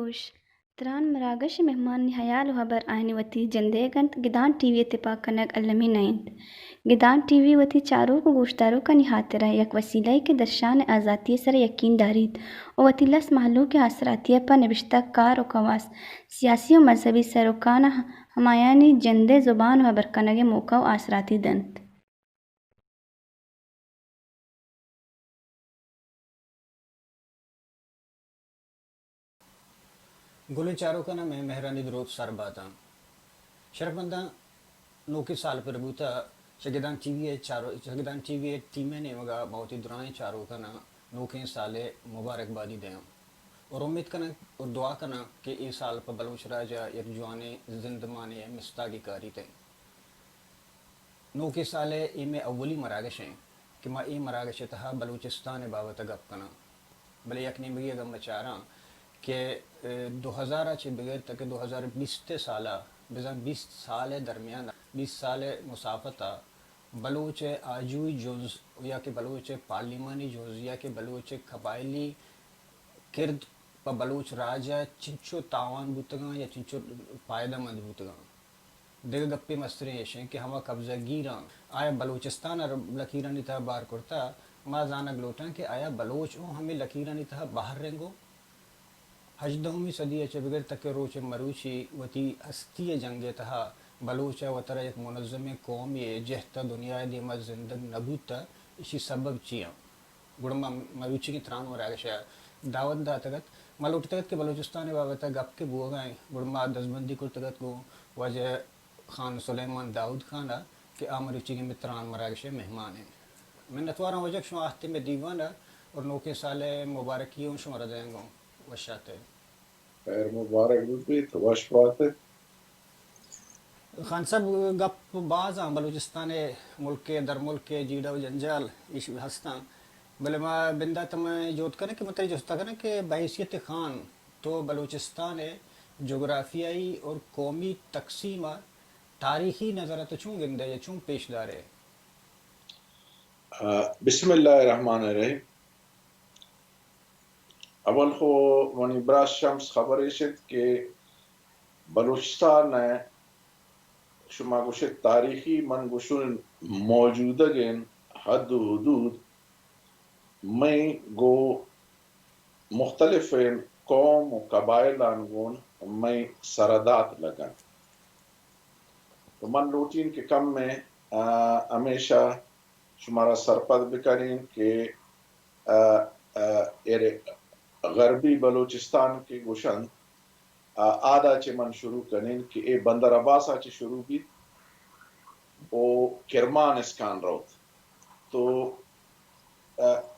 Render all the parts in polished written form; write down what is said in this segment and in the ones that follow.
گوش تران مراغش مهمان نهيال وهبر آهني وتي جنديگنت گدان ٹی وی اتفاق کنگ علمی نائند گدان ٹی وی وتی چارو کو گوشتارو کا نہاترہ یک وسیلہ کے درشان آزادی سر یقین دارید او وتی لس محلوں کے اثراتی پر نوشتہ کار و خواص سیاسی و مذہبی سروکان ہمایانی جندے زبان و برکنگ موقع و آثراتی دنت گلے چاروں کا نام ہے مہرانی درود سر باتا شرپندہ نوکی سال پر بوتا شگدان ٹی وی ٹیمیں نے مگا بہت ہی درائیں چاروں کا نا نوکیں سالے مبارکبادی دیں اور امید کرنا اور دعا کرنا کہ یہ سال پر بلوچ راجہ یک جوانے زندمانے مستاقی کاری دیں نوکے سالے ای میں اولی مراگش ہیں کہ ما ای مراگش تہا بلوچستان بابت گپ کنا بلے یکنی بگی اگر میں چاہ رہا کہ 2000 چھ بغیر تک 2020 سالہ بزن 20 سال درمیان 20 سال مسافتا بلوچ آجوئی جز یا کہ بلوچ پارلیمانی جز یا کہ بلوچ قبائلی کرد پا بلوچ راجہ چنچو تاوان بوتگاں یا چنچو پائدہ مند بوتگاں دیگر گپے مسترے ایشیں کہ ہما قبضہ گیران آیا بلوچستان لکیرانی تہا بار کرتا ما زانگ لوٹاں کہ آیا بلوچ ہمیں لکیرانی تہا باہر رنگو 18ویں صدی چ بغیر تک روچ مروچی وتی ہستی جنگ تہا بلوچ و ترا ایک منظم قوم یہ جہتا دنیا دیما زندگ نبوتا اسی سبب چیاں گڑما مروچی کی تران و راگشا دعوت دا تگت ملوٹ تگت کہ بلوچستان بابتا گپ کے بو گئے گڑما دزبندی کو تگت کو وجہ خان سلیمان داؤد خانہ کہ آمروچی کی متران مراگش مہمان ہیں میں نتوارا وجہ شما آہتے میں دیوانا اور نوکے سالے مبارکیوں شما ردائیں گوں وشاتے خیر مبارک بھی تواش بات ہے خان صاحب گپ باز ہیں بلوچستان ملک در ملک جیڑا و جنجال اس ہستاں بلے ما بندہ تم جوت کریں کہ مطلب جوستا کریں کہ بحیثیت خان تو بلوچستان جغرافیائی اور قومی تقسیم تاریخی نظرت چون گندے یا چون پیش دارے بسم اللہ الرحمن الرحیم اول خو منی براس شمس خبر شد کہ بلوچستان شما گوشت تاریخی من گوشن موجودہ گین حد و حدود میں گو مختلف قوم و قبائل آنگون میں سردات لگن تو من لوٹین کے کم میں ہمیشہ شمارا سرپد بکنین کہ غربی بلوچستان کے گوشن آدھا چے من شروع کنین کہ اے بندر عباسا چے شروع بھی او کرمان اسکان روت تو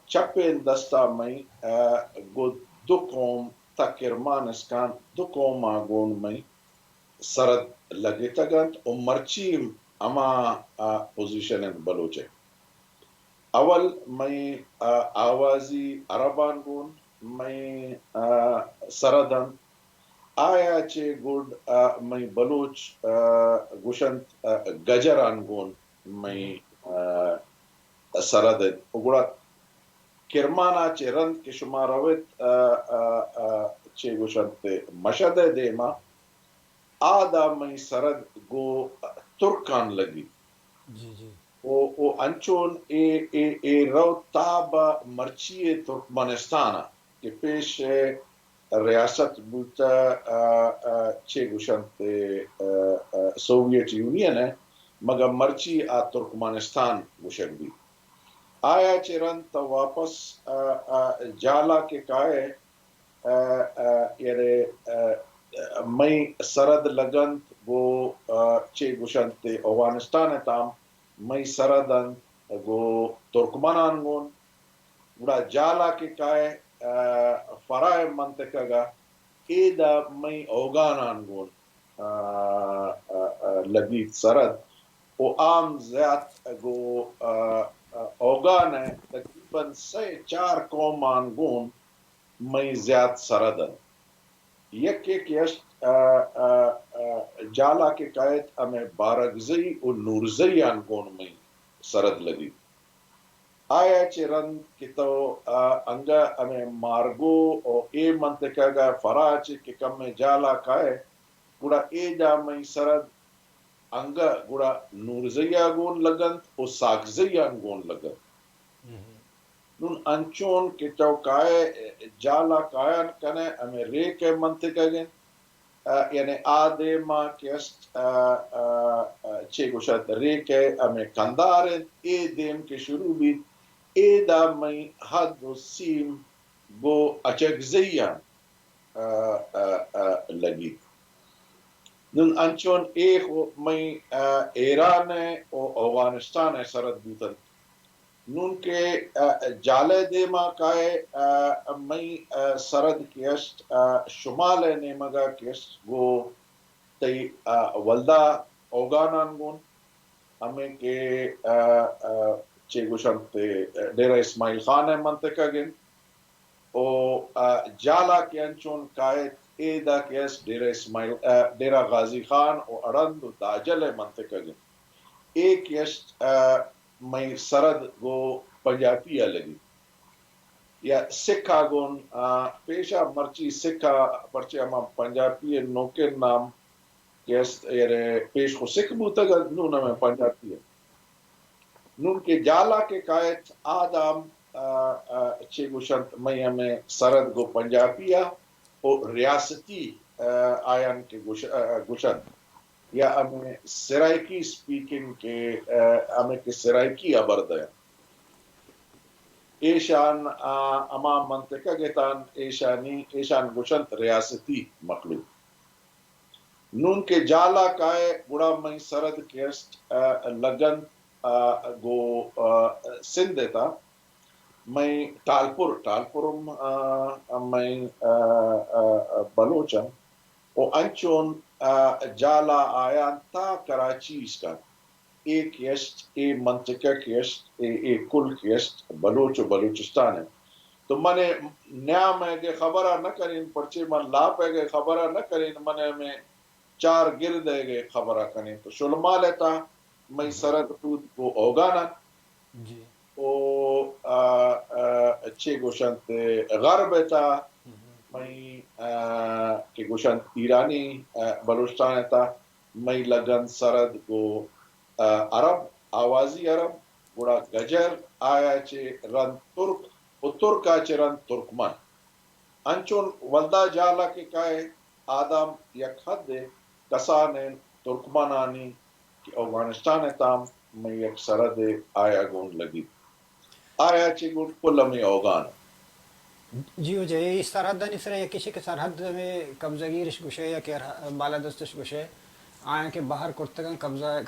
چپین دستا میں گو دو قوم تا کرمان اسکان دو قوم آگون میں سرد لگے تگنت او مرچیم اما پوزیشن بلوچے اول میں آوازی عربان گون میں سردن آیا چے گوڑ میں بلوچ گوشنت گجران گون میں سردن اگوڑا کرمانا چے رند کے شما رویت چے گوشنت مشد دیما آدھا میں سرد گو ترکان لگی جی جی او انچون اے رو تاب مرچی ترکمنستان کہ پیش ریاست بوتا چے گوشنت سوویت یونین ہے مگر مرچی ترکمنستان گوشن بھی آیا چرن تو واپس جالا کے کائے یعنی میں سرد لگنت گو چه گوشند افغانستان تام مئی سردن گو ترکمنان گون گوڑا جالا کے کائے فرائے منطقہ گا ایدا مئی اوغانان گون لگی سرد و عام زیاد گو اوغان ہے تقریباً 3-4 قومان گون مئی زیاد سردن یک ایک یشت جالا کے قائد ہمیں بارگزئی و نورزئی آنگون میں سرد لگی آیا چرن کی تو انگا ہمیں مارگو او اے منطقہ گا فراچ کی کم میں جالا کائے گوڑا اے جا میں سرد انگا گوڑا نورزئی آنگون لگن و ساکزئی آنگون لگن نون انچون کی چوکائے جالا کائن کنے ہمیں ریک منطقہ گن یعنی آدے ماں کیست چه گوشت ریک ہمیں کندارن ای دیم کے شروع بھی ای دا میں حد و سیم گو اچگزیان لگی نون انچون ایک میں ایران و افغانستان سرد بوتن نون کے جالے دیما کائے میں سرد کیشت شمال نیمگا کیشت گو تی ولدہ اوغانان گون ہمیں کے چے گوشن تے ڈیرہ اسماعیل خان منطقہ گن او جالا کے انچون کائے ایدہ کیس ڈیرہ غازی خان او اڑند و داجل منطقہ گن ایک یشت میں سرد گو پنجابی لگی یا سکھا گون پیشا مرچی سکھا پرچے ہما پنجابی نوکر نام کیست یعنی پیش خو سکھ بوتا گا نون ہمیں پنجابی ہے نون کے جالا کے قائد آدم چے گوشند میں ہمیں سرد گو پنجابی او ریاستی آیان کے گوشند یا ہمیں سرائکی سپیکنگ کے ہمیں کے سرائکی ابرد ہے ایشان اما منطقہ گتان ایشان گوشند ریاستی مخلوق نون کے جالا کائے گڑا میں سرد کیسٹ لگن گو سندھ تا میں ٹالپورم میں بلوچن او انچون جالا آیان تا کراچی اس کا ایک یشت اے منطقہ کیشت اے کل کیشت بلوچ و بلوچستان ہے تو منے نیا میں گے خبرہ نہ کریں پرچے من لا پہ گے خبرہ نہ کریں منے میں چار گرد ہے گے خبرہ کریں تو شلما لیتا میں سرد خود کو اوگانا جی او اچھے گوشنت غرب تا میں کہ گوشنت ایرانی بلوچستان تا میں لگن سرد کو عرب آوازی عرب گوڑا گجر آیا چے رن ترک و ترکا چے رن ترکمن انچون ولدہ جالا کے کائے آدم یک حد دے کسانے ترکمنانی کہ افغانستان تام میں یک سرد آیا گون لگی آیا چے گون کل میں اوغان جی وجہ یہ سرحد نہیں سر یا کسی کے سرحد میں قبضہ گیرش گوشے یا کہ بالا دستش گوشے آیا کہ باہر کرتگاں قبضہ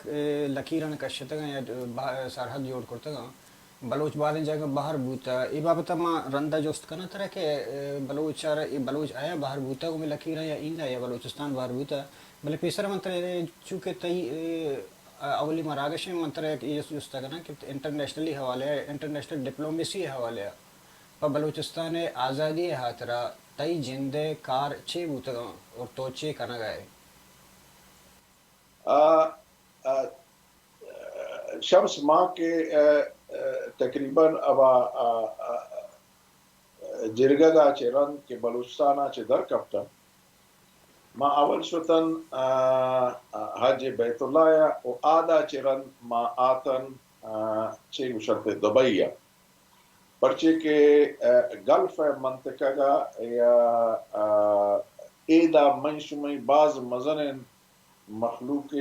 لکیرن کشتگاں یا سرحد جوڑ کرتگاں بلوچ بعد جگہ باہر بوتا ای بابتا ما رندہ جوست کنا ترہ کہ بلوچ آیا باہر بوتا کو میں لکیرن یا ایندا یا بلوچستان باہر بوتا بلے پیسر منتر چونکہ تی اولی مراگش میں منتر یہ جوستا کنا کہ انٹرنیشنلی حوالے ہے انٹرنیشنل ڈپلومیسی حوالے ہے پر بلوچستان آزادی ہاترا تئی جندے کار چے بوتگاں اور تو چے کنا گئے شمس ماں کے تقریباً ابا جرگا چے رن کے بلوچستانہ چے در کپتا ما اول شتن حج بیت اللہ یا او آدھا چے رن ما آتن چے گوشت دبئی پرچے کے گلف منطقہ گا یا ایدہ منشمی بعض مزنن مخلوق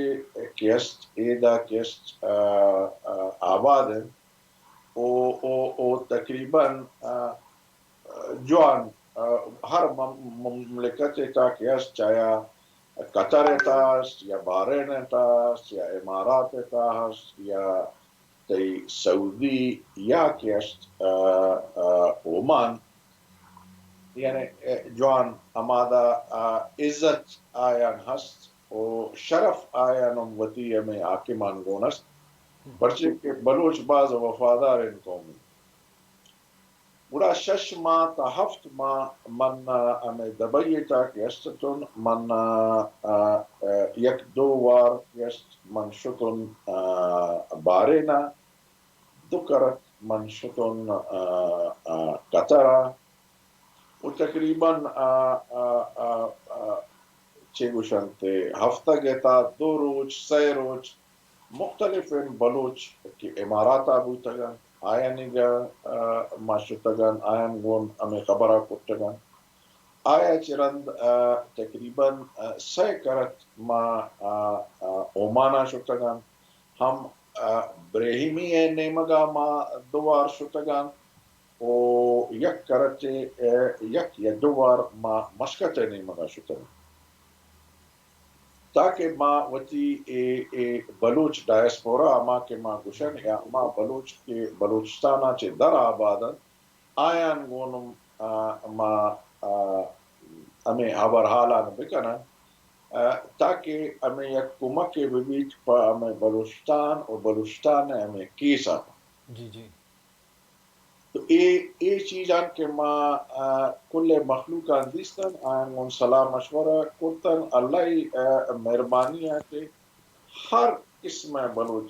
کیست ایدہ کیست آباد ہیں او تقریباً جوان ہر مملکت کا کیست چایا قطر تاست یا بحرین تاست یا امارات تاست یا تی سعودی یا کیست عمان یعنی جوان امادا عزت آیان هست و شرف آیان وطی میں حاکمان گونست پرچہ کہ بلوچ باز وفادار ان قومی بڑا 6 ماہ تا 7 ماہ من امی دبیتا کیستتون من یک 2 وار کیست من شتون بارینا دکرت من شتون قطرہ و تقریباً چه گوشنتے ہفتہ گیتا 2 روز 3 روز مختلف بلوچ کی اماراتا بوتگن آیانیگا ماشتگن آیان گون امی خبرہ کتگن آیا چرند تقریباً 6 کرت ما اومانا شتگن ہم بریہمی نیمگا ما 2 وار شتگن و یک کرت یک یا 2 وار ما مسکت نیمگا شتگن تاکہ ما وتی بلوچ ڈائسپورا اما کے ما گوشن یا اما بلوچ کے بلوچستانا چے در آبادن آیان گونم ما امی حبرحالان بکنن تاکہ امی یک کمک کے بیچ پا امی بلوچستان و بلوچستان امی کیسا جی جی تو ای چیزان کہ ما کل مخلوقان دیستن آئین ان صلاح مشورہ کرتن اللہ مہربانی ہے کہ ہر قسم بلوچ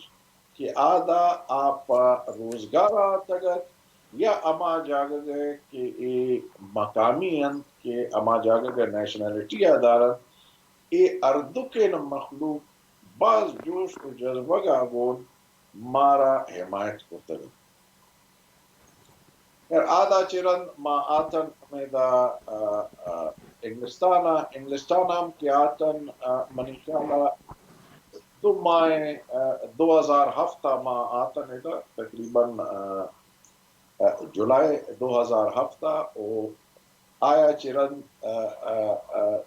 کہ آدھا آپ روزگارا تگت یا اما جاگہ گئے کہ ای مقامی انت کہ اما جاگہ گئے نیشنلٹی ادارت ای اردو کے مخلوق بعض جوش و جذبہ گون مارا حمایت کرتن آدھا چرن ما آتن میدا انگلستانا کی آتن منیشالا 2 ماہ 2007 ما آتن ایدا تقریباً جولائی 2007 او آیا چرن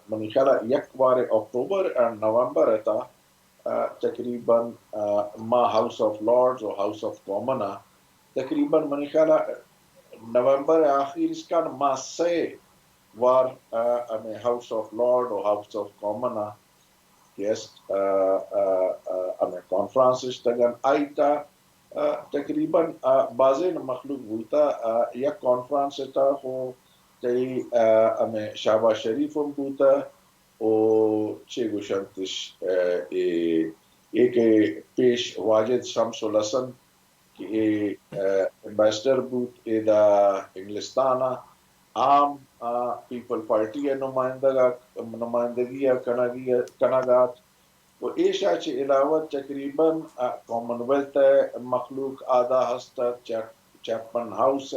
منیشالا 1 بار اکتوبر اور نومبر ایتا تقریباً ما ہاؤس آف لارڈز و ہاؤس آف کامنا تقریباً منیشالا نومبر آخر اس کا ما 6 وار امی ہاؤس آف لارڈ و ہاؤس آف کامنا کیست امی کانفرانسش تگن آئیتا تقریباً بازین مخلوق بولتا یک کانفرانس تا ہو تی امی شہباز شریف بولتا او چه گوشنتش ایک پیش واجد شمس الحسن کہ ایمبیسڈر بوت ایدا انگلستانا عام پیپل پارٹی نمائندگی کنگات و ایشا چی علاوہ تقریباً کامن ویلتھ مخلوق آدھا ہستت چیپمن ہاؤس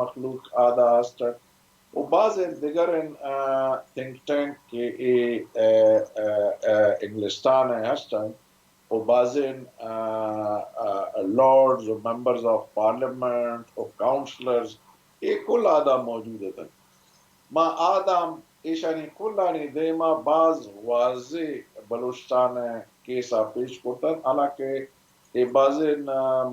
مخلوق آدھا ہستت و بعض دیگر تھنک ٹینک کے انگلستان ہستن و بعضین لارڈز و ممبرز آف پارلیمنٹ و کاؤنسلرز ایک کل آدھا موجود ہے ما آدم ایشانی کلانی دیما بعض واضح بلوچستان کیسا پیش کرتن حالانکہ یہ بعضین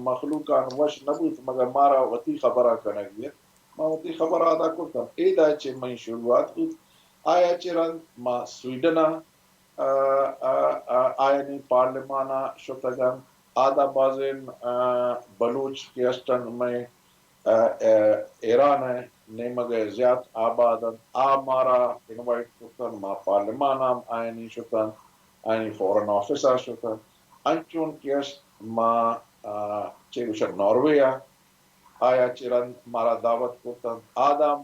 مخلوقان وش نبوت مگر مارا وطی خبرہ کنگیت ما وطی خبر آدھا کرتن ایدہ چے میں شروعات کت آیا چرن ما سویڈنا آئینی پارلیمانا شتگن آدھا بازین بلوچ کے اسٹن میں ایران ہے نیمگ زیاد آبادن مارا انوائٹ کرتن ما پارلیمانا آئینی شتن آئینی فورن آفیسر شتن انچون کیس ما چیگوشن نورویا آیا چرن مارا دعوت کرتن آدم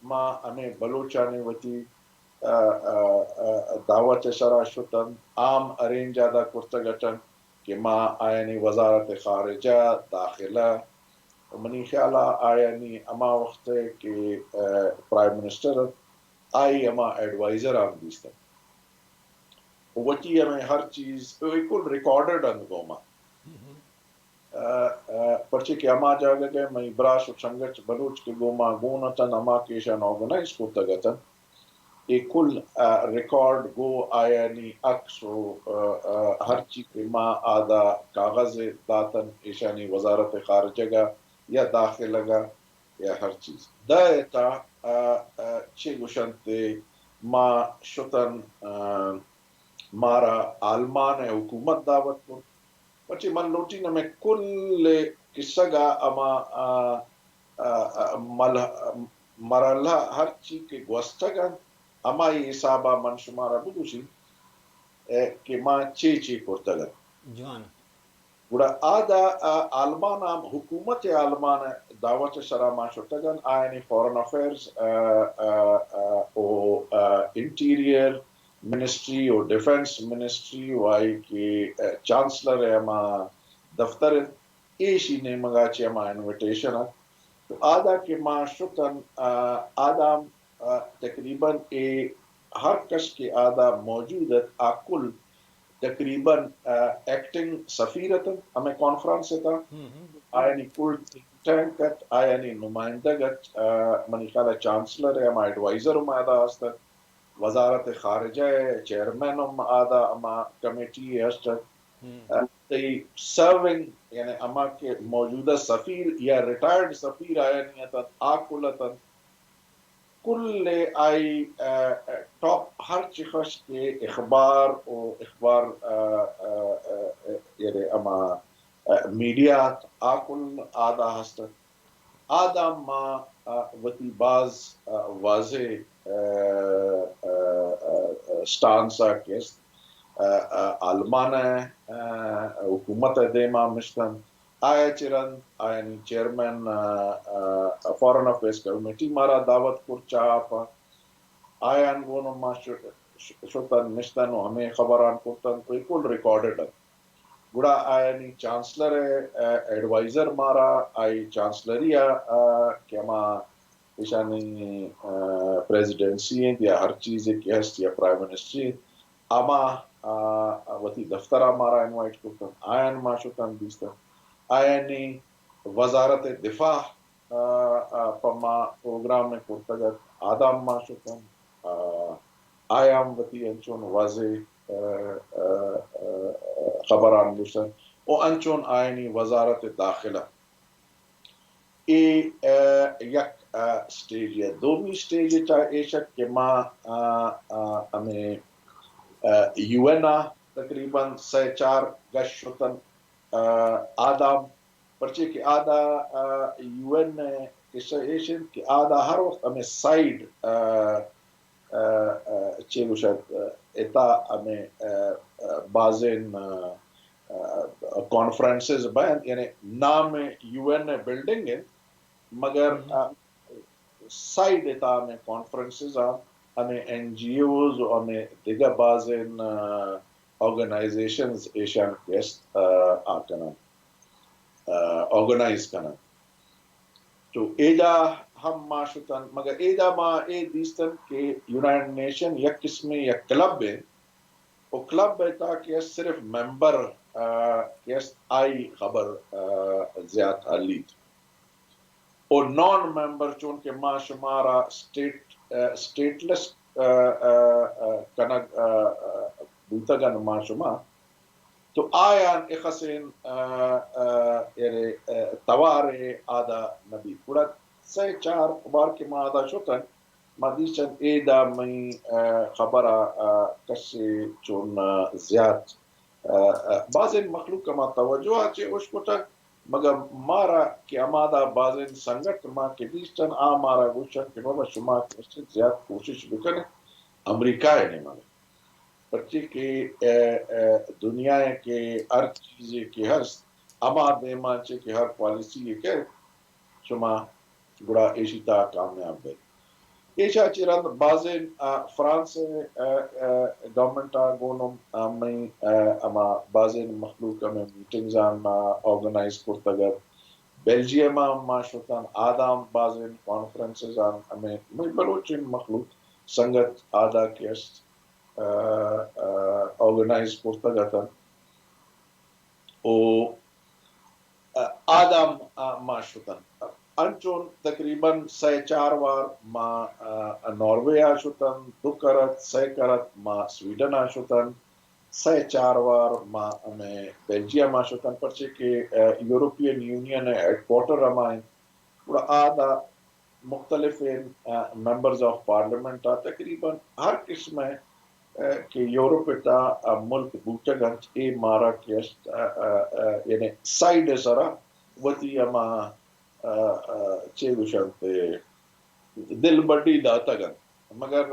ما ہمیں بلوچانی وتی دعوت سرا شتن عام ارینج آدھا کرتگٹن کہ ما آئینی وزارت خارجہ داخلہ منی خیالہ آئینی اما وقت کہ پرائم منسٹر آئی اما ایڈوائزر آم دیستن وچی ہمیں ہر چیز ایکل ریکارڈڈ اندگوما پرچے کہ اما جاگہ گئے میں براش و چنگچ بلوچ کے گوما گونتن اما کیشن آرگنائز کرتگتن کل ریکارڈ گو آیانی عکس و ہر چی کے ما آدھا کاغذ داتن ایشانی وزارت خارجہ گا یا داخلہ گا یا ہر چیز دا تا چی گوشنتے ما شتن مارا آلمان حکومت دعوت کو پچی من لوٹی نمیں کل قصہ گا اما مرحلہ ہر چیز کے گوستگن اما یہ حسابہ من شمارا بدوشی کہ ما چی کرتگن جوان گوڑا آدھا آلمان حکومت آلمان دعوت سرا ما شتگن آئینی فورن افیرز او انٹیریئر منسٹری اور ڈیفنس منسٹری وائی کی چانسلر اما دفتر ایشی نے مگا چی اما انویٹیشن ہے تو آدھا کے ما شتن آدھا تقریباً ہر کس کے آدھا موجودت آکل تقریباً ایکٹنگ سفیرتن ہمیں کانفرنس تھا آئینی کل ٹینکت آئینی نمائندگت منی خیال چانسلر ہے اما ایڈوائزر ہم آدھا ہستا وزارت خارجہ چیئرمین ہم آدھا اما کمیٹی ہستا تی سرونگ یعنی اما کے موجودہ سفیر یا ریٹائرڈ سفیر آئینی تن آکلتن کل آئی ٹاپ ہر چیخش کے اخبار و اخبار یعنی اما میڈیا آکل آدھا ہستا آدھا ما وطی باز واضح سٹانسا کیست آلمان حکومت دیما مشتن آیا چرن آئینی چیئرمین فورن افیرز کمیٹی مارا دعوت کر چاہا آیان گونو ما شتن مشتن و ہمیں خبران کرتن تو کل ریکارڈڈ گوڑا آئینی چانسلر ایڈوائزر مارا آئی چانسلریا کہ ما ایشانی پریزیڈنسی ہیں یا ہر چیز کی ہست یا پرائم منسٹری اما وطی دفترہ مارا انوائٹ کرتن آئین ما شتن بیستن آئینی وزارت دفاع پما پروگرام میں کرتگت آدم ما شتن آیام وطی انچون واضح خبران بوشتن او انچون آئینی وزارت داخلہ یک سٹیج یا دومی سٹیج چاہ ایشک کہ ما ہمیں یو این تقریباً 3-4 گش شتن آدم پرچے کہ آدھا یو این کسا ایشن کہ آدھا ہر وقت ہمیں سائیڈ چے گوشت اتا ہمیں بازین کانفرنسز بیان یعنی نام یو این بلڈنگ ہے مگر سائیڈ اتا ہمیں کانفرنسز ہمیں این جی اوز ہمیں دیگر بازین آرگنائزیشنز ایشان کیست آکنا آرگنائز کنا تو ایجا ہم ما شتن مگر ایجا ما دیستن کہ یونائٹڈ نیشن یک قسم یک کلب ہے وہ کلب ہے کہ صرف ممبر کیست آئی خبر زیاد حلید اور نان ممبر چونکہ ما شمارا سٹیٹلس کنگ بوتگن ما شما تو آیان اخسین یعنی توار آدھا نبی پورا 3-4 بار کے ما آدھا شتن ما دیشن ایدہ میں خبرہ کسی چون زیاد بعضین مخلوق کا ما توجہ آچے اشکتا مگر مارا کہ امادہ بعضین سنگت ما کے دیشن مارا گوشن کہ بابا شما کسی زیاد کوشش بکنے امریکہ ہے نہیں مارا پرچی کہ دنیا کے ہر چیز کی ہست اما دیما چے کہ ہر پالیسی یہ کہ شما گڑا ایشی تا کامیاب ہے ایشا چیران بازین فرانس گورنمنٹ گونم میں اما بازین مخلوق میں میٹنگز آرگنائز کرتگر بیلجیم ما شتان آدم بازین کانفرنسز ہمیں بلوچین مخلوق سنگت آدھا کیست آرگنائز کرتا جاتا او آدم ما شتن انچون تقریباً 4 وار ما نروے آشتن 2 کرت 6 کرت ما سویڈن آشتن 4 وار ما ہمیں بیلجیم آشتن پرچے کہ یورپین یونین ہیڈ کوارٹر ہمائیں پورا آدھا مختلف ممبرز آف پارلیمنٹ تقریباً ہر قسم کہ یورپ تا ملک بوچگنچ اے مارا کیست یعنی سائیڈ سرا وتی اما چه گوشنتے دل بڑی داتا گن مگر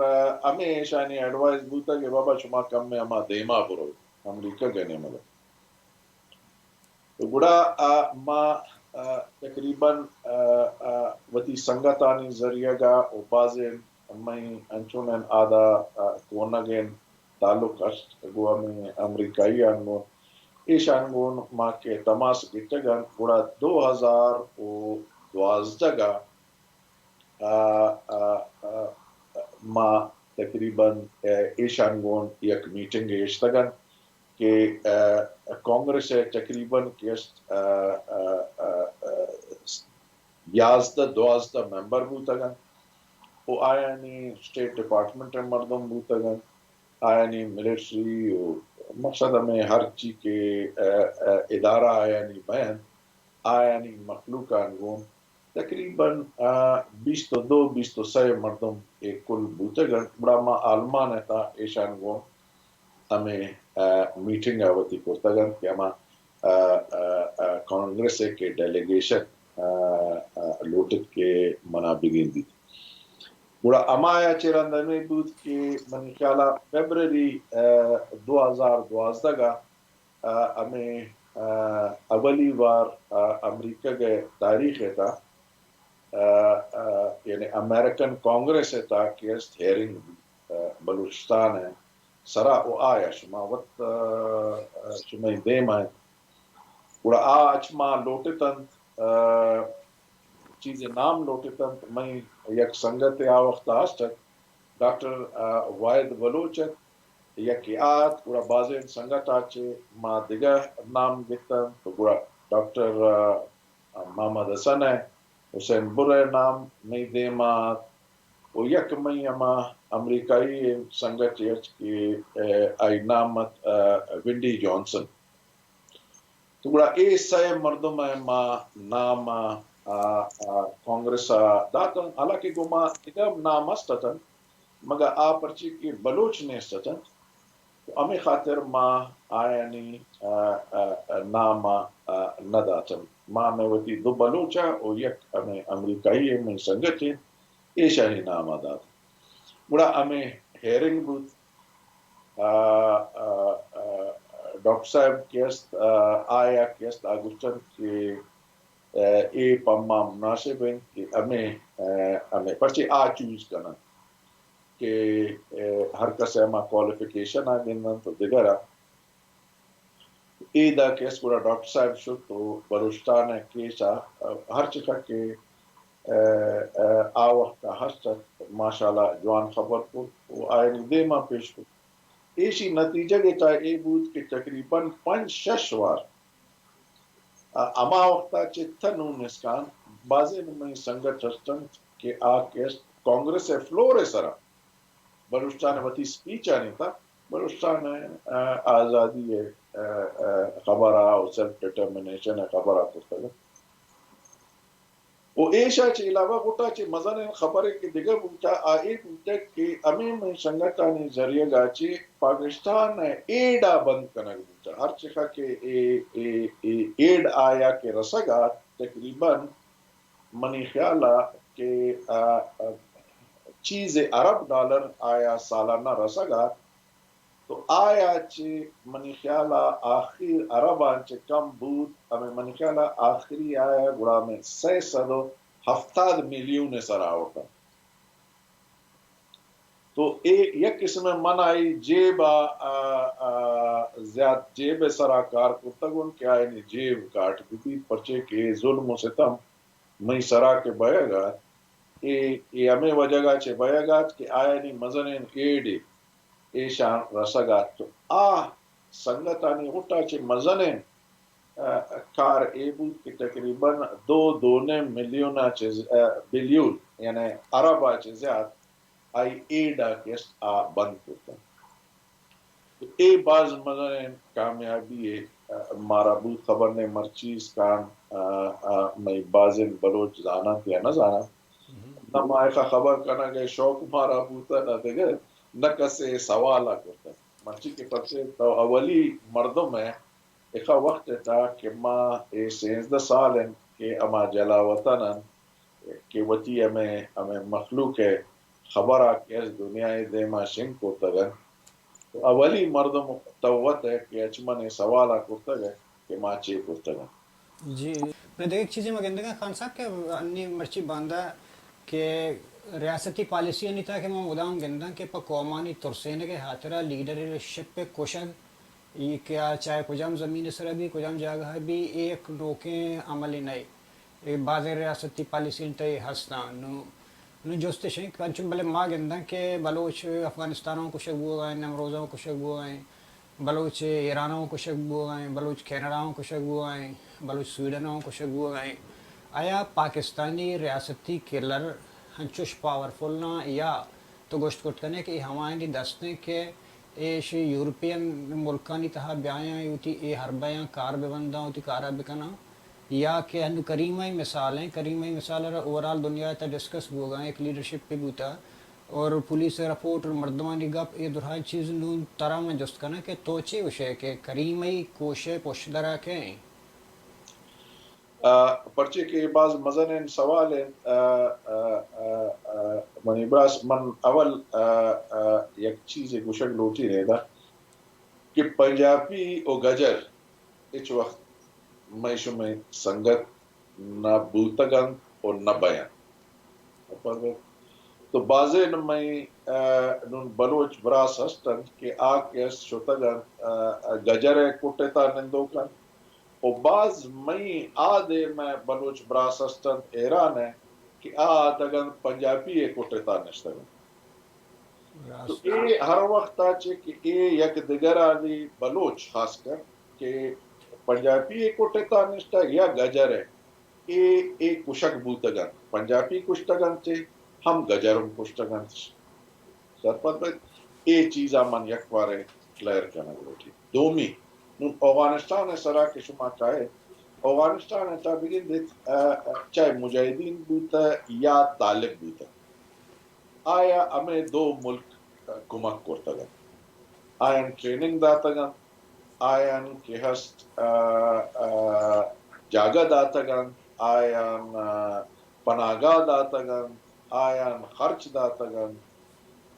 ہمیں شانی ایڈوائز بوتا کہ بابا شما کم میں اما دیما برو امریکہ گنے مگر تو گڑا ما تقریباً وتی سنگتانی ذریعہ گا او بازن میں انچونن آدھا کونگن تعلق است گوا میں امریکائی آنگون ایشانگون ما کے تماس گٹگن گڑا 2012 گا ما تقریباً ایشانگون یک میٹنگ اشتگن کہ کانگریس تقریباً کیست 11-12 ممبر بوتگن وہ آیا نی اسٹیٹ ڈپارٹمنٹ مردم بوتگن آیا نی ملٹری مقصد میں ہر چیز کے ادارہ آیا نی بین آیا نی مخلوق انگون تقریباً 22-23 مردم ایک کل بوتگن بڑا ما آلمان تا ایشانگون ہمیں میٹنگ آوتی کرتگن کہ ہما کانگریس کے ڈیلیگیشن لوٹت کے منا بگین دی بڑا امایا چرند میں بود کہ من خیالہ فیبرری 2012 گا ہمیں اولی بار امریکہ کے تاریخ تھا یعنی امریکن کانگریس تھا کیست ہیرنگ بلوچستان ہے سرا او آیا شما وقت شما دیم آئے گڑا آج ما لوٹتن چیزیں نام لوٹتن میں یک سنگت آ وقت آسٹک ڈاکٹر واحد بلوچت یکی آت گڑا بازین سنگت آچے ما دیگا نام گتن تو گڑا ڈاکٹر محمد حسن ہے حسین برے نام میں دیم آت وہ یک میں اما امریکائی سنگت یچ کی آئی نامت ونڈی جانسن تو گڑا اے سائے مردم ہے ما نام کانگریس داتن حالانکہ گو ما اگم نام استتن مگا آ پرچی کی بلوچ نے استتن تو امی خاطر ما آیانی نام نداتن ما میں وتی 2 بلوچا اور یک امی امریکائی میں سنگت ہے ایشانی نام آداد بڑا ہمیں ہیرنگ بود ڈاکٹر صاحب کیست آیا کیست آگوشتن کہ اے پما مناسب ہیں کہ ہمیں پرچے آ چوز کرنا کہ ہر کس ہما کوالیفیکیشن آگین تو دیگرہ اے دا کیس بڑا ڈاکٹر صاحب شد تو بلوچستان ہے کیسا ہر چکا کہ آ وقت ہستت ماشاءاللہ جوان خبر کو وہ آئے دیما پیش کو ایشی نتیجہ گیتا اے بود کہ تقریباً 5-6 وار اما وقتا چتنو نسکان بازے میں سنگت ہستن کہ آ کیس کانگریس فلور سرا بلوچستان وتی سپیچ آنی تھا بلوچستان آزادی ہے خبرہ اور سیلف ڈیٹرمنیشن ہے خبرہ کرتا ہے وہ ایشا چے علاوہ گوٹا چے مزن خبر ہے کہ دیگر بوچا آئے بوچا کہ امیں میں سنگتانی ذریعہ گا چے پاکستان ایڈا بند کنک بوچا ہر چکا کہ ایڈ آیا کہ رسگا تقریباً منی خیالہ کہ چیز عرب ڈالر آیا سالانہ رسگا تو آیا چے منی خیالہ آخر عربان چے کم بود ہمیں منی خیالہ آخری آیا گڑا میں 670 ملیون سرا ہوتا تو یک قسم من آئی جیب زیاد جیب سرا کار کرتگون کیا ہے جیب کاٹ دیتی پرچے کے ظلم و ستم میں سرا کے بیا گا یہ ہمیں وجہ گا چھے بیا گا کہ آیا نی مزنین ایڈی ایشان رسگا تو سنگتانی ہوتا چھے مزنین کار ای بود که تقریبا 2.2 میلیون بیلیون یعنی ارب چه زیاد ای ایڈا کیست بند کرتا. ای باز مگر کامیابی مربوط خبر نے مرچیز کان میں بازن بلوچ زانا یا نہ زانا نہ مائقہ خبر کرنا کہ شوق مارا بوتا نہ دیگر نہ کسے سوالا کرتا مرچی کے پرچے تو اولی مردوں میں ایک وقت تھا کہ ماں 16 سال ہیں کہ اما جلا وطن کہ وطی ہمیں مخلوق ہے خبر آ کہ اس دنیا دیما شنگ کو تگن اولی مردم توت ہے کہ اچمن سوالا کرتا گئے کہ ماں چے کرتا گئے. جی میں دیکھ چیزیں میں کہندے خان صاحب کہ انی مرچی باندھا کہ ریاستی پالیسی نہیں تھا کہ میں ادام گندا کہ پا قومانی ترسینے کے ہاتھرا لیڈرشپ پہ کوشن یہ کیا چاہے کجام زمین سر بھی کجام جگہ بھی ایک نوکیں عملی نہیں بعض ریاستی پالیسی تے ہستان نو جوست شنک پنچم بلے ماں گندا کہ بلوچ افغانستانوں کو شگو گئے نمروزوں کو شگو گئے بلوچ ایرانوں کو شگو گئے بلوچ کینیڈاؤں کو شگو گئے بلوچ سویڈنوں کو شگو گئے آیا پاکستانی ریاستی کلر ہنچوش پاورفل نہ یا تو گوشت کٹ کرنے کہ ہماری دستیں کہ ایش یورپین ملکانی تہا بیاں ہوتی اے حربیاں کار ببندہ ہوتی کارا بکنا یا کہ ہندو کریمہ مثالیں کریمہ مثال اوورال دنیا تا ڈسکس ہو گئے ایک لیڈرشپ پہ بوتا اور پولیس رپورٹ اور مردمانی گپ یہ درائی چیز نون طرح میں جست کرنا کہ توچے وشے کہ کریمہ کوشے پوشدرہ کے پرچے کے بعض مزن سوال ہیں من ابراس من اول یک چیز گوشک لوٹی رہے دا کہ پنجابی او گجر اچ وقت معیشو میں سنگت نہ بوتگن اور نہ بیان تو بازے میں نون بلوچ براس ہستن کہ آکیس شتگن گجر کوٹتا نندو کن و باز میں آدھے میں بلوچ براس ہستن ایران ہے کہ آدھگن پنجابی کوٹتا نشتگن تو اے ہر وقت آچے کہ اے یک دگر آدھی بلوچ خاص کر کہ پنجابی کوٹتا نشتا یا گجر ہے اے کشک بوتگن پنجابی کشتگن تھے ہم گجرم کشتگن سرپت بھائی اے چیزا من یک بارے کلیر کرنا بلوٹی دومی نون افغانستان سرا کے شما چاہے افغانستان تا بگن دیت چاہے مجاہدین بوتا یا طالب بوتا آیا ہمیں دو ملک کمک کرتا گا آیا ٹریننگ داتا گا آیا کہ ہست جاگہ داتا گا آیا پناگاہ داتا گا آیا خرچ داتا گا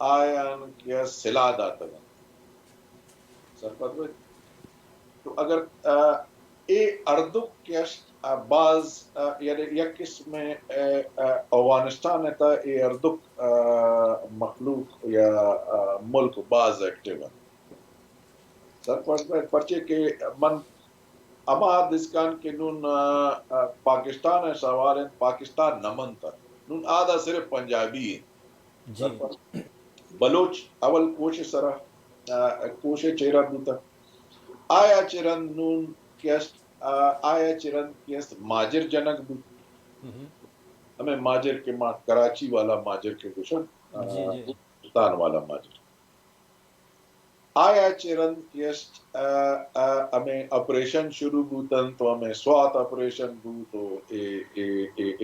آیا کہ سلا داتا گا سرپت بھائی تو اگر اے اردو کیشت بعض یعنی یک قسم افغانستان ہے تا اے اردو مخلوق یا ملک بعض ایکٹیو ہے سر پرچے کے من اما دسکان کے نون پاکستان ہے سوال ہے پاکستان نمن تا نون آدھا صرف پنجابی ہے جی بلوچ اول کوش سرا کوش چہرہ بوتا آیا چرن نون کیست آیا چرن کیست ماجر جنک بھی ہمیں ماجر کے ماں کراچی والا ماجر کے گوشن جی جی ہندوستان والا ماجر آیا چرن کیست ہمیں آپریشن شروع بوتن تو ہمیں سوات آپریشن بو تو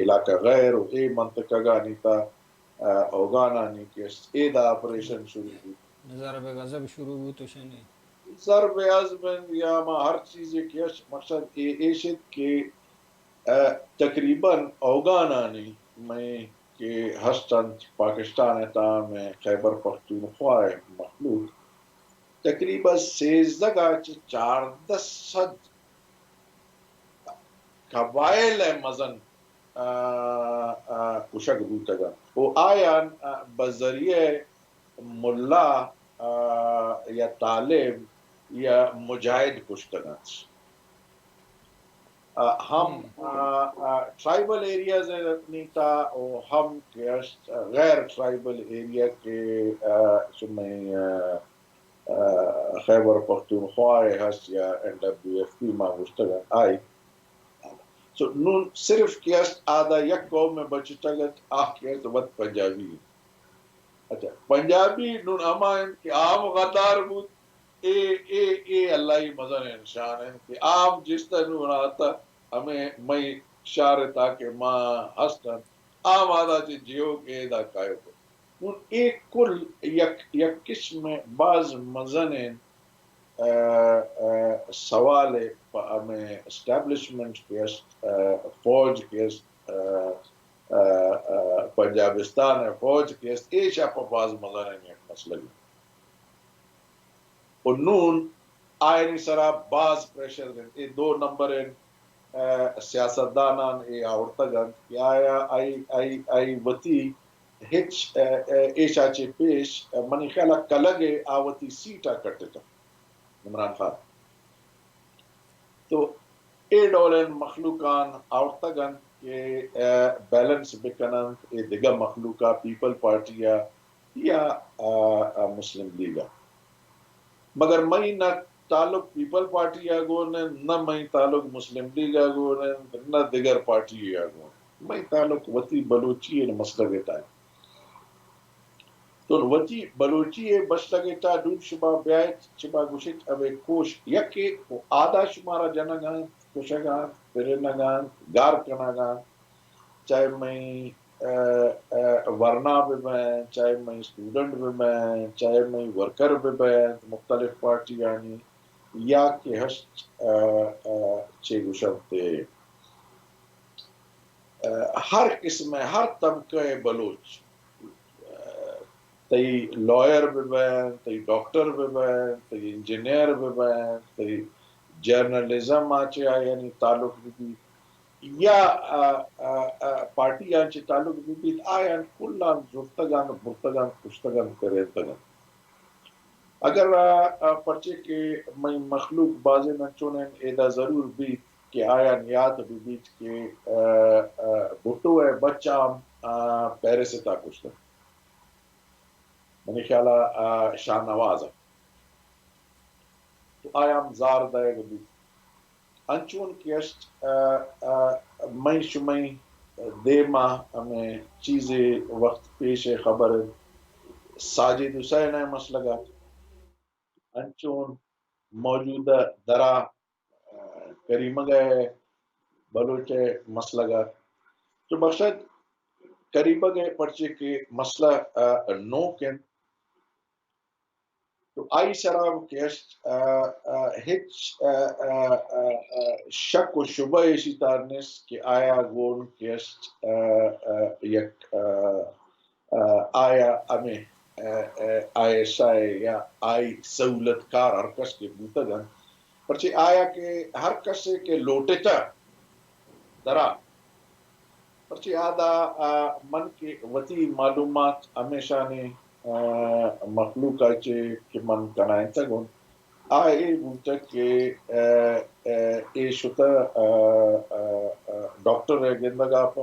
علاقہ غیر اے منطقہ گانی تا اوگانا نی کیست اے دا آپریشن شروع بوت نظارہ بے غضب شروع ہو تو شنی ضرب عزم یا ما ہر چیز کی مقصد ایشت کہ تقریباً اوگانانی میں کہ ہستن پاکستان تا میں خیبر پختونخوا مخلوق تقریباً 1400 قبائل مزن کشک بوتگا وہ آیان بذریعہ ملا یا طالب یا مجاہد کشتگا ہم ٹرائبل ایریاز نیتا اور ہم غیر ٹرائبل ایریا کے خیبر پختونخوا هست یا NWFP ما گوشتگن آئی سو نون صرف کیست آدھا یک قوم میں بچتگت کیست ود پنجابی اچھا پنجابی نون امائن کہ عام غدار بود اے اللہ ہی مزن انشان ہے کہ عام جس طرح نون آتا ہمیں میں شارتا کہ ماں ہستن عام آدھا چی جیو کے دا کائیو کو نون ایک کل یک قسم بعض مزن سوال ہمیں اسٹیبلشمنٹ کیست فوج کیست پنجابستان فوج کیست ایش آپ بعض مزن یک مسئلہ اور نون آئینی سرا بعض پریشر دیں یہ دو نمبر سیاستدانان ای آورتگن کہ آیا آئی وطی ہچ ایشا چے پیش منی خیالہ کلگے آوتی سیٹا کٹتا عمران خان تو اے ڈولن مخلوقان آورتگن کہ بیلنس بکنن اے دیگا مخلوقا پیپل پارٹیا یا مسلم لیگا مگر میں نہ تعلق پیپل پارٹی آگون نہ میں تعلق مسلم لیگ آگون نہ دیگر پارٹی آگون میں تعلق وطی بلوچی ہے مسئلہ گیتا ہے تو وطی بلوچی ہے مسئلہ گیتا دون شبہ بیائیت شبہ گوشت اوے کوش یکی آدھا شمارا جنگان کوشگان پرنگان گار کنگان چاہے میں ورنا بھی میں چاہے میں اسٹوڈنٹ بھی میں چاہے میں ورکر بھی میں مختلف پارٹی یعنی یا کہ ہشت چے گوشتے ہر قسم ہر طبقہ بلوچ تی لائر بھی میں تی ڈاکٹر بھی میں تی انجینئر بھی میں تی جرنلزم آچے یعنی تعلق بھی یا پارٹی آنچے تعلق بھی آیاں کلان زورتگان برتگان کشتگان کریتگان اگر پرچے کے میں مخلوق بازے نچونیں ایدہ ضرور بھی کہ آیا نیات بھی بیچ کے بھٹو ہے بچہ پیرے سے تا کچھ تک منی خیالہ شاہ نواز ہے تو آیا ہم زار دائے گا بھی انچون کیشت میں شمیں دے ماہ ہمیں چیزیں وقت پیش خبر ساجد حسین ہے مسئلہ گا انچون موجودہ درہ کریمہ گئے بلوچ مسئلہ گا تو مقصد قریبہ گئے پرچے کے مسئلہ نو کن تو آئی شراب کیشت ہچ شک و شبہ ایسی تارنس کہ آیا گون کیشت یک آیا ہمیں آئے شائے یا آئی سہولت کار ہرکس کے بوتا گن پرچے آیا کہ ہر کسے کے لوٹتا درہ پرچے آدھا من کے وطی معلومات ہمیشہ نے مخلوق آچے کہ من کنائیں تگون آئے بوتا کہ اے شتا ڈاکٹر ہے گندگا پا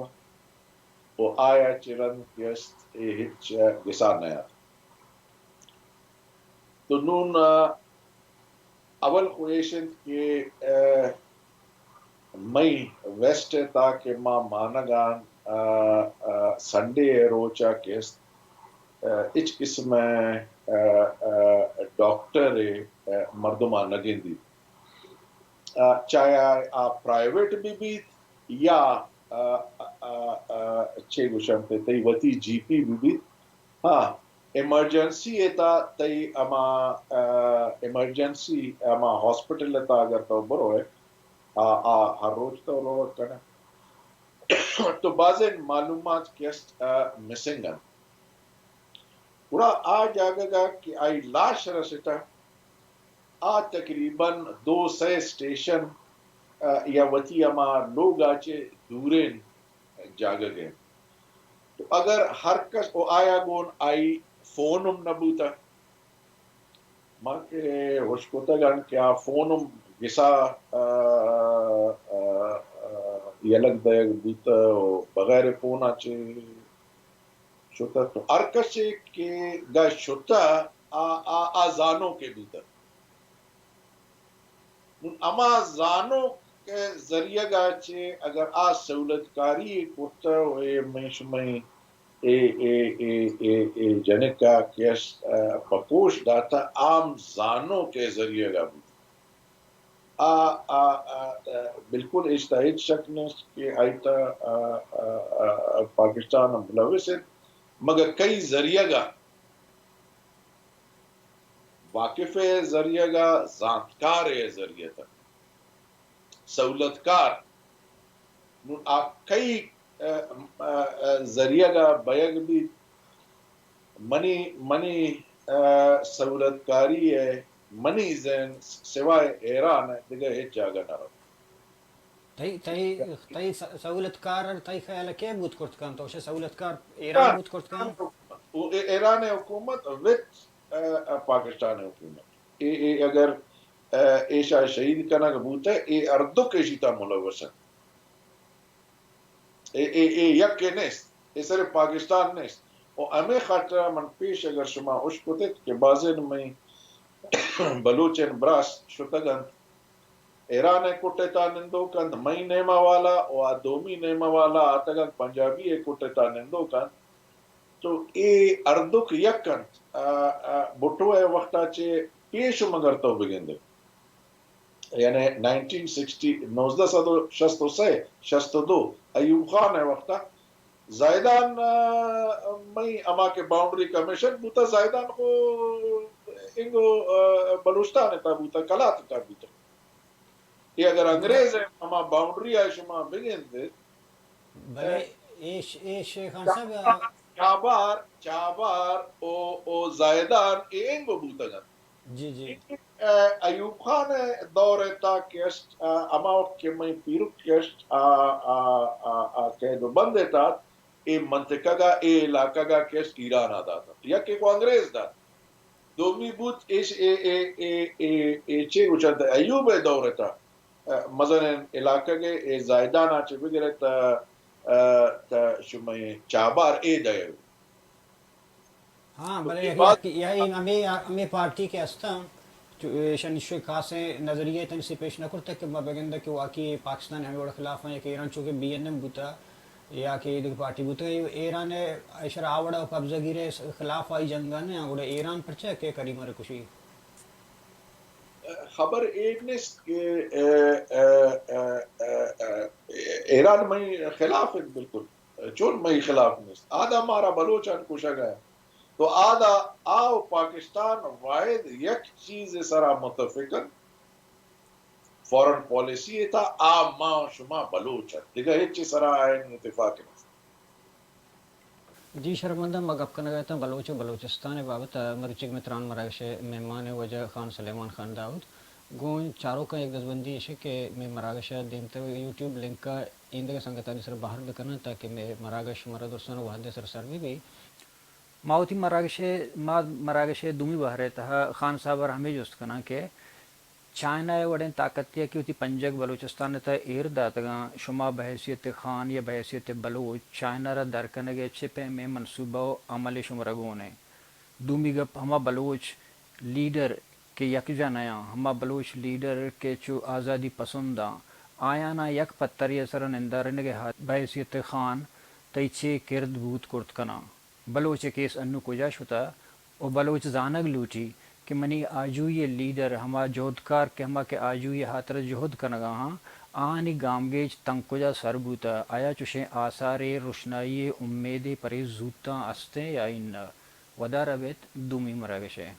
وہ آیا چرن کیست اے ہچ گسار نیا تو نون اول خویشن کہ میں ویسٹ تا کہ ماں مانگان سنڈے روچا کیست اچ قسم ڈاکٹر مردمہ نگندی چاہے آپ پرائیویٹ بھی بیت یا چھے گوشنتے تی وطی جی پی بھی بیت ہاں ایمرجنسی ایتا تی اما ایمرجنسی اما ہاسپٹل ایتا اگر تو برو ہے ہر روز تو روز کرنا تو بعض معلومات کیست مسنگن پورا آج آگا گا کہ آئی لاش رسیتا تقریباً 200 اسٹیشن یا وطی اما لوگ آچے دورین جاگا گئے تو اگر ہر کس او آیا گون آئی فونم نبوتا ماں کے ہوشکوتا گان کیا فونم گسا یلگ دیگ بوتا بغیر فون آچے شتا تو ارکسے کے گا شتا زانوں کے بوتر اما زانوں کے ذریعہ گا چھے اگر سہولت کاری کوتا ہوئے میں جنکا کیس پپوش داتا عام زانوں کے ذریعہ گا بوتا بالکل اشتہید شک نے کہ آئیتا پاکستان ملوث ہے مگر کئی ذریعہ گا واقف ذریعہ گا زانتکار ذریعہ تھا سہولتکار کئی ذریعہ گا بیگ بھی منی سہولتکاری ہے منی زین سوائے ایران ہے دیگر ہیچ جاگا نہ رہا تئی سہولتکار تئی خیال کے بود کرت کن تو سہولتکار ایران بود کرت کن ایران حکومت وچ پاکستان حکومت اگر ایشا شہید کنا بوت ہے اے اردو کے شیطہ ملوث ہے یک کے نیست اے صرف پاکستان نیست اور ہمیں خاطرہ من پیش اگر شما اشکتے کہ بازن میں بلوچن براس شتگن ایران کٹتا نندو کند مئی نیما والا اور دومی نیما والا آتگن پنجابی کٹتا نندو کند تو اے اردوک یک کند بٹو ہے وقتا چے پیش مگر تو بگندے یعنی 1962 ایوب خان ہے وقتا زائدان میں اما کے باؤنڈری کمیشن بوتا زائدان کو انگو بلوچستان تا بوتا کلات تا بوتا یہ اگر انگریز ہے اما باؤنڈری ہے شما بگندے بلے اے شیخ خان صاحب چابار او زائدان انگو بوتا گا جی جی ایوب خان دور تا کیسٹ اما وقت کے میں پیرو کیسٹ قید و بند تا اے منطقہ گا اے علاقہ گا کیسٹ ایران آدھا تھا یا کہ کو انگریز دا دومی بوت ایش اے چے اچھتا ایوب دور تا مثلا علاقہ گے اے زائدان آچے بگرے تا شمائے چابار اے دائے ہاں بلے یہی ہمیں پارٹی کے ہستا شنشو خاص نظریے تن سے پیش نہ کرتا کہ بگندہ کہ واقعی پاکستان ہمیں بڑا خلاف ہیں یا کہ ایران چونکہ بی این ایم بوتا یا کہ ایک پارٹی بوتا ایران اشرا آوڑا قبضہ گیرے خلاف آئی جنگانے آوڑا ایران پر چاہ کہ کری مرے کشی خبر ایک نیست کہ ایران میں خلاف ہے بالکل چون میں خلاف نیست آدھا ہمارا بلوچان کشا گیا تو آدھا آو پاکستان واحد یک چیز سرا متفقن فورن پالیسی تھا ما شما بلوچان دیکھا ہیچ سرا آئین اتفاق نیست جی شرمندہ میں گپ کرنا گیا تھا بلوچستان بابت مرچک متران مراکش مہمان وجہ خان سلیمان خان داؤد گون چاروں کا ایک دستبندی ہے کہ میں مراکش دینتے ہوئے یوٹیوب لنک کا ایندے سنگتانی سر باہر بکنا تاکہ میں مراکش مرادرسان وحدے سر سروی بھی ماوتی مراکش دومی بہرے تہا خان صاحب ہمیں جست کنا کہ چائنا وڑیں طاقت یا کہ ہوتی پنجگ بلوچستان تا ایر داتگاں شما بحیثیت خان یا بحیثیت بلوچ چائنا را درکنگے چھپے میں منصوبہ و عمل شمرگونے دومی گپ ہما بلوچ لیڈر کے یک جانیاں ہما بلوچ لیڈر کے چو آزادی پسنداں آیانا یک پتری اثرن اندارنگے ہاتھ بحیثیت خان تیچے کرد بوت کرد کنا بلوچ کیس انو کجا شتا او بلوچ زانگ لوٹی کہ منی آجو یہ لیڈر ہما جہدکار کہ ہما کہ آجو یہ ہاتر جہد کنگا ہاں آنی گامگیج تنگ کجا سر بوتا آیا چوشیں آثار روشنائی امید پری زوتاں استے یا ان ودا رویت دومی مراگش ہے